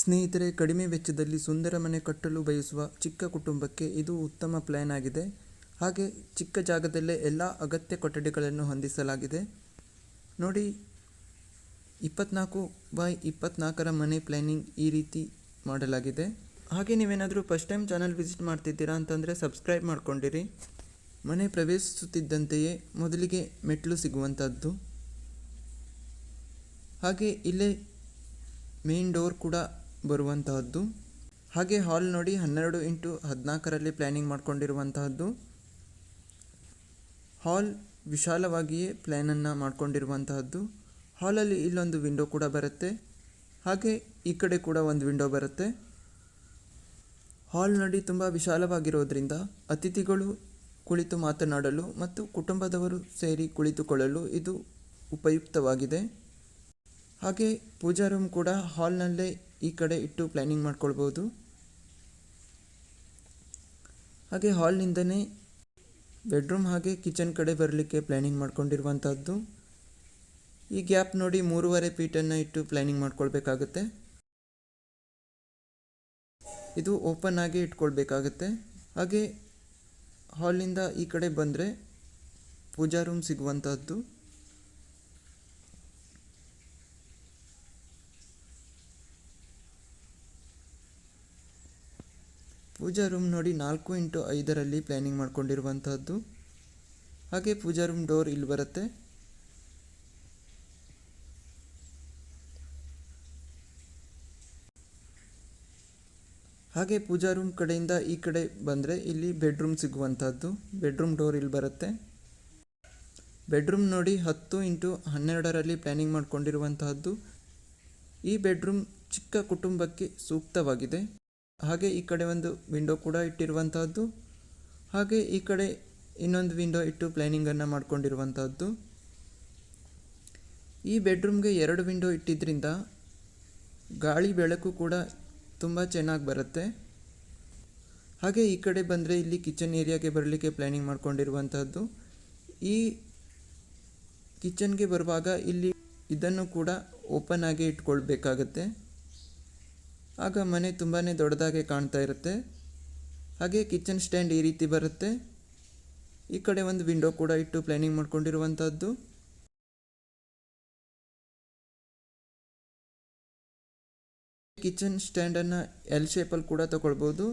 ಸ್ನೇಹಿತರೆ, ಕಡಿಮೆ ವೆಚ್ಚದಲ್ಲಿ ಸುಂದರ ಮನೆ ಕಟ್ಟಲು ಬಯಸುವ ಚಿಕ್ಕ ಕುಟುಂಬಕ್ಕೆ ಇದು ಉತ್ತಮ ಪ್ಲಾನ್ ಆಗಿದೆ. ಹಾಗೆ ಚಿಕ್ಕ ಜಾಗದಲ್ಲೇ ಎಲ್ಲ ಅಗತ್ಯ ಕೊಠಡಿಗಳನ್ನು ಹೊಂದಿಸಲಾಗಿದೆ. ನೋಡಿ, 24x24 ಮನೆ ಪ್ಲಾನಿಂಗ್ ಈ ರೀತಿ ಮಾಡಲಾಗಿದೆ. ಹಾಗೆ ನೀವೇನಾದರೂ ಫಸ್ಟ್ ಟೈಮ್ ಚಾನಲ್ ವಿಸಿಟ್ ಮಾಡ್ತಿದ್ದೀರಾ ಅಂತಂದರೆ ಸಬ್ಸ್ಕ್ರೈಬ್ ಮಾಡ್ಕೊಂಡಿರಿ. ಮನೆ ಪ್ರವೇಶಿಸುತ್ತಿದ್ದಂತೆಯೇ ಮೊದಲಿಗೆ ಮೆಟ್ಲು ಸಿಗುವಂಥದ್ದು. ಹಾಗೆ ಇಲ್ಲೇ ಮೇನ್ ಡೋರ್ ಕೂಡ ಬರುವಂತಹದ್ದು. ಹಾಗೆ ಹಾಲ್ ನೋಡಿ 12x14 ಪ್ಲ್ಯಾನಿಂಗ್ ಮಾಡ್ಕೊಂಡಿರುವಂತಹದ್ದು. ಹಾಲ್ ವಿಶಾಲವಾಗಿಯೇ ಪ್ಲ್ಯಾನನ್ನು ಮಾಡ್ಕೊಂಡಿರುವಂತಹದ್ದು. ಹಾಲಲ್ಲಿ ಇಲ್ಲೊಂದು ವಿಂಡೋ ಕೂಡ ಬರುತ್ತೆ. ಹಾಗೆ ಈ ಕಡೆ ಕೂಡ ಒಂದು ವಿಂಡೋ ಬರುತ್ತೆ. ಹಾಲ್ ನೋಡಿ ತುಂಬ ವಿಶಾಲವಾಗಿರೋದ್ರಿಂದ ಅತಿಥಿಗಳು ಕುಳಿತು ಮಾತನಾಡಲು ಮತ್ತು ಕುಟುಂಬದವರು ಸೇರಿ ಕುಳಿತುಕೊಳ್ಳಲು ಇದು ಉಪಯುಕ್ತವಾಗಿದೆ. ಹಾಗೆ ಪೂಜಾ ರೂಮ್ ಕೂಡ ಹಾಲ್ನಲ್ಲೇ ಈ ಕಡೆ ಇಟ್ಟು ಪ್ಲ್ಯಾನಿಂಗ್ ಮಾಡ್ಕೊಳ್ಬೋದು. ಹಾಗೆ ಹಾಲ್ನಿಂದನೇ ಬೆಡ್ರೂಮ್ ಹಾಗೆ ಕಿಚನ್ ಕಡೆ ಬರಲಿಕ್ಕೆ ಪ್ಲ್ಯಾನಿಂಗ್ ಮಾಡ್ಕೊಂಡಿರುವಂಥದ್ದು. ಈ ಗ್ಯಾಪ್ ನೋಡಿ 3.5 ಫೀಟನ್ನು ಇಟ್ಟು ಪ್ಲ್ಯಾನಿಂಗ್ ಮಾಡ್ಕೊಳ್ಬೇಕಾಗುತ್ತೆ. ಇದು ಓಪನ್ ಆಗಿ ಇಟ್ಕೊಳ್ಬೇಕಾಗತ್ತೆ. ಹಾಗೆ ಹಾಲಿಂದ ಈ ಕಡೆ ಬಂದರೆ ಪೂಜಾ ರೂಮ್ ಸಿಗುವಂಥದ್ದು. ಪೂಜಾ ರೂಮ್ ನೋಡಿ 4x5 ಪ್ಲ್ಯಾನಿಂಗ್ ಮಾಡ್ಕೊಂಡಿರುವಂಥದ್ದು. ಹಾಗೆ ಪೂಜಾ ರೂಮ್ ಡೋರ್ ಇಲ್ಲಿ ಬರುತ್ತೆ. ಹಾಗೆ ಪೂಜಾ ರೂಮ್ ಕಡೆಯಿಂದ ಈ ಕಡೆ ಬಂದರೆ ಇಲ್ಲಿ ಬೆಡ್ರೂಮ್ ಸಿಗುವಂಥದ್ದು. ಬೆಡ್ರೂಮ್ ಡೋರ್ ಇಲ್ಲಿ ಬರುತ್ತೆ. ಬೆಡ್ರೂಮ್ ನೋಡಿ 10x12 ಪ್ಲ್ಯಾನಿಂಗ್ ಮಾಡ್ಕೊಂಡಿರುವಂತಹದ್ದು. ಈ ಬೆಡ್ರೂಮ್ ಚಿಕ್ಕ ಕುಟುಂಬಕ್ಕೆ ಸೂಕ್ತವಾಗಿದೆ. ಹಾಗೆ ಈ ಕಡೆ ಒಂದು ವಿಂಡೋ ಕೂಡ ಇಟ್ಟಿರುವಂತಹದ್ದು. ಹಾಗೆ ಈ ಕಡೆ ಇನ್ನೊಂದು ವಿಂಡೋ ಇಟ್ಟು ಪ್ಲ್ಯಾನಿಂಗನ್ನು ಮಾಡ್ಕೊಂಡಿರುವಂತಹದ್ದು. ಈ ಬೆಡ್ರೂಮ್ಗೆ 2 ವಿಂಡೋ ಇಟ್ಟಿದ್ದರಿಂದ ಗಾಳಿ ಬೆಳಕು ಕೂಡ ತುಂಬ ಚೆನ್ನಾಗಿ ಬರುತ್ತೆ. ಹಾಗೆ ಈ ಕಡೆ ಬಂದರೆ ಇಲ್ಲಿ ಕಿಚನ್ ಏರಿಯಾಗೆ ಬರಲಿಕ್ಕೆ ಪ್ಲ್ಯಾನಿಂಗ್ ಮಾಡ್ಕೊಂಡಿರುವಂತಹದ್ದು. ಈ ಕಿಚನ್ಗೆ ಬರುವಾಗ ಇಲ್ಲಿ ಇದನ್ನು ಕೂಡ ಓಪನ್ ಆಗಿ ಇಟ್ಕೊಳ್ಬೇಕಾಗತ್ತೆ. ಆಗ ಮನೆ ತುಂಬಾ ದೊಡ್ಡದಾಗಿ ಕಾಣ್ತಾ ಇರುತ್ತೆ. ಹಾಗೆ ಕಿಚನ್ ಸ್ಟ್ಯಾಂಡ್ ಈ ರೀತಿ ಬರುತ್ತೆ. ಈ ಕಡೆ ಒಂದು ವಿಂಡೋ ಕೂಡ ಇಟ್ಟು ಪ್ಲ್ಯಾನಿಂಗ್ ಮಾಡ್ಕೊಂಡಿರುವಂಥದ್ದು. ಕಿಚನ್ ಸ್ಟ್ಯಾಂಡನ್ನು ಎಲ್ ಶೇಪಲ್ಲಿ ಕೂಡ ತಗೊಳ್ಬೋದು.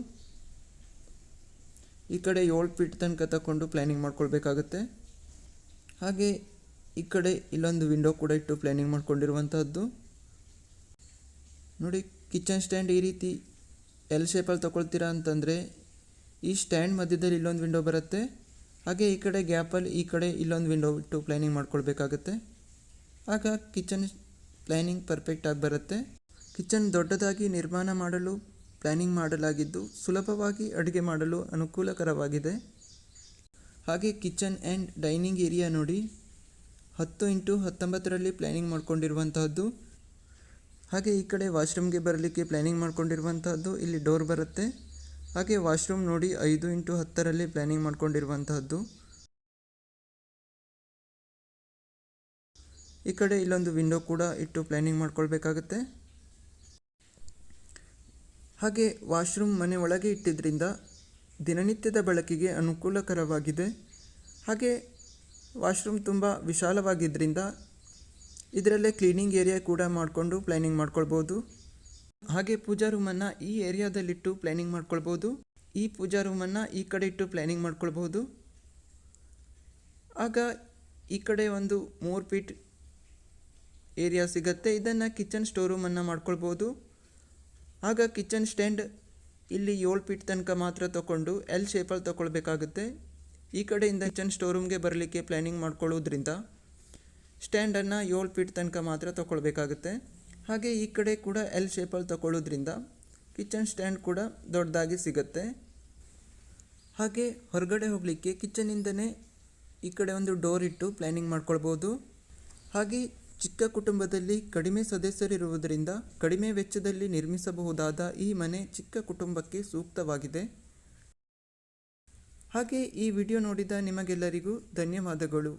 ಈ ಕಡೆ 7 ಫೀಟ್ ತನಕ ತಗೊಂಡು ಪ್ಲ್ಯಾನಿಂಗ್ ಮಾಡ್ಕೊಳ್ಬೇಕಾಗುತ್ತೆ. ಹಾಗೆ ಈ ಕಡೆ ಇಲ್ಲೊಂದು ವಿಂಡೋ ಕೂಡ ಇಟ್ಟು ಪ್ಲ್ಯಾನಿಂಗ್ ಮಾಡ್ಕೊಂಡಿರುವಂಥದ್ದು. ನೋಡಿ, ಕಿಚನ್ ಸ್ಟ್ಯಾಂಡ್ ಈ ರೀತಿ ಎಲ್ ಶೇಪಲ್ಲಿ ತಗೊಳ್ತೀರಾ ಅಂತಂದರೆ ಈ ಸ್ಟ್ಯಾಂಡ್ ಮಧ್ಯದಲ್ಲಿ ಇಲ್ಲೊಂದು ವಿಂಡೋ ಬರುತ್ತೆ. ಹಾಗೆ ಈ ಕಡೆ ಗ್ಯಾಪಲ್ಲಿ ಈ ಕಡೆ ಇಲ್ಲೊಂದು ವಿಂಡೋ ಇಟ್ಟು ಪ್ಲ್ಯಾನಿಂಗ್ ಮಾಡ್ಕೊಳ್ಬೇಕಾಗತ್ತೆ. ಆಗ ಕಿಚನ್ ಪ್ಲ್ಯಾನಿಂಗ್ ಪರ್ಫೆಕ್ಟಾಗಿ ಬರುತ್ತೆ. ಕಿಚನ್ ದೊಡ್ಡದಾಗಿ ನಿರ್ಮಾಣ ಮಾಡಲು ಪ್ಲ್ಯಾನಿಂಗ್ ಮಾಡಲಾಗಿದ್ದು ಸುಲಭವಾಗಿ ಅಡುಗೆ ಮಾಡಲು ಅನುಕೂಲಕರವಾಗಿದೆ. ಹಾಗೆ ಕಿಚನ್ ಆ್ಯಂಡ್ ಡೈನಿಂಗ್ ಏರಿಯಾ ನೋಡಿ 10x19 ಪ್ಲ್ಯಾನಿಂಗ್ ಮಾಡ್ಕೊಂಡಿರುವಂತಹದ್ದು. ಹಾಗೆ ಈ ಕಡೆ ವಾಶ್ರೂಮ್ಗೆ ಬರಲಿಕ್ಕೆ ಪ್ಲ್ಯಾನಿಂಗ್ ಮಾಡ್ಕೊಂಡಿರುವಂತಹದ್ದು. ಇಲ್ಲಿ ಡೋರ್ ಬರುತ್ತೆ. ಹಾಗೆ ವಾಶ್ರೂಮ್ ನೋಡಿ 5x10 ಪ್ಲ್ಯಾನಿಂಗ್ ಮಾಡ್ಕೊಂಡಿರುವಂತಹದ್ದು. ಈ ಕಡೆ ಇಲ್ಲೊಂದು ವಿಂಡೋ ಕೂಡ ಇಟ್ಟು ಪ್ಲ್ಯಾನಿಂಗ್ ಮಾಡ್ಕೊಳ್ಬೇಕಾಗತ್ತೆ. ಹಾಗೆ ವಾಶ್ರೂಮ್ ಮನೆ ಒಳಗೆ ಇಟ್ಟಿದ್ದರಿಂದ ದಿನನಿತ್ಯದ ಬಳಕೆಗೆ ಅನುಕೂಲಕರವಾಗಿದೆ. ಹಾಗೆ ವಾಶ್ರೂಮ್ ತುಂಬ ವಿಶಾಲವಾಗಿದ್ದರಿಂದ ಇದರಲ್ಲೇ ಕ್ಲೀನಿಂಗ್ ಏರಿಯಾ ಕೂಡ ಮಾಡಿಕೊಂಡು ಪ್ಲ್ಯಾನಿಂಗ್ ಮಾಡ್ಕೊಳ್ಬೋದು. ಹಾಗೆ ಪೂಜಾ ರೂಮನ್ನು ಈ ಏರಿಯಾದಲ್ಲಿಟ್ಟು ಪ್ಲ್ಯಾನಿಂಗ್ ಮಾಡ್ಕೊಳ್ಬೋದು. ಈ ಪೂಜಾ ರೂಮನ್ನು ಈ ಕಡೆ ಇಟ್ಟು ಪ್ಲ್ಯಾನಿಂಗ್ ಮಾಡ್ಕೊಳ್ಬೋದು. ಆಗ ಈ ಕಡೆ ಒಂದು 3 ಫೀಟ್ ಏರಿಯಾ ಸಿಗುತ್ತೆ. ಇದನ್ನು ಕಿಚನ್ ಸ್ಟೋರ್ ರೂಮನ್ನು ಮಾಡ್ಕೊಳ್ಬೋದು. ಆಗ ಕಿಚನ್ ಸ್ಟ್ಯಾಂಡ್ ಇಲ್ಲಿ 7 ಫೀಟ್ ತನಕ ಮಾತ್ರ ತಗೊಂಡು ಎಲ್ ಶೇಪಲ್ಲಿ ತಗೊಳ್ಬೇಕಾಗುತ್ತೆ. ಈ ಕಡೆಯಿಂದ ಕಿಚನ್ ಸ್ಟೋರ್ ರೂಮ್ಗೆ ಬರಲಿಕ್ಕೆ ಪ್ಲ್ಯಾನಿಂಗ್ ಮಾಡ್ಕೊಳ್ಳೋದ್ರಿಂದ ಸ್ಟ್ಯಾಂಡನ್ನು 7 ಫೀಟ್ ತನಕ ಮಾತ್ರ ತಗೊಳ್ಬೇಕಾಗುತ್ತೆ. ಹಾಗೆ ಈ ಕಡೆ ಕೂಡ ಎಲ್ ಶೇಪಲ್ಲಿ ತಗೊಳ್ಳೋದ್ರಿಂದ ಕಿಚನ್ ಸ್ಟ್ಯಾಂಡ್ ಕೂಡ ದೊಡ್ಡದಾಗಿ ಸಿಗುತ್ತೆ. ಹಾಗೆ ಹೊರಗಡೆ ಹೋಗಲಿಕ್ಕೆ ಕಿಚನಿಂದನೇ ಈ ಕಡೆ ಒಂದು ಡೋರ್ ಇಟ್ಟು ಪ್ಲ್ಯಾನಿಂಗ್ ಮಾಡ್ಕೊಳ್ಬೋದು. ಹಾಗೆ ಚಿಕ್ಕ ಕುಟುಂಬದಲ್ಲಿ ಕಡಿಮೆ ಸದಸ್ಯರಿರುವುದರಿಂದ ಕಡಿಮೆ ವೆಚ್ಚದಲ್ಲಿ ನಿರ್ಮಿಸಬಹುದಾದ ಈ ಮನೆ ಚಿಕ್ಕ ಕುಟುಂಬಕ್ಕೆ ಸೂಕ್ತವಾಗಿದೆ. ಹಾಗೆ ಈ ವಿಡಿಯೋ ನೋಡಿದ ನಿಮಗೆಲ್ಲರಿಗೂ ಧನ್ಯವಾದಗಳು.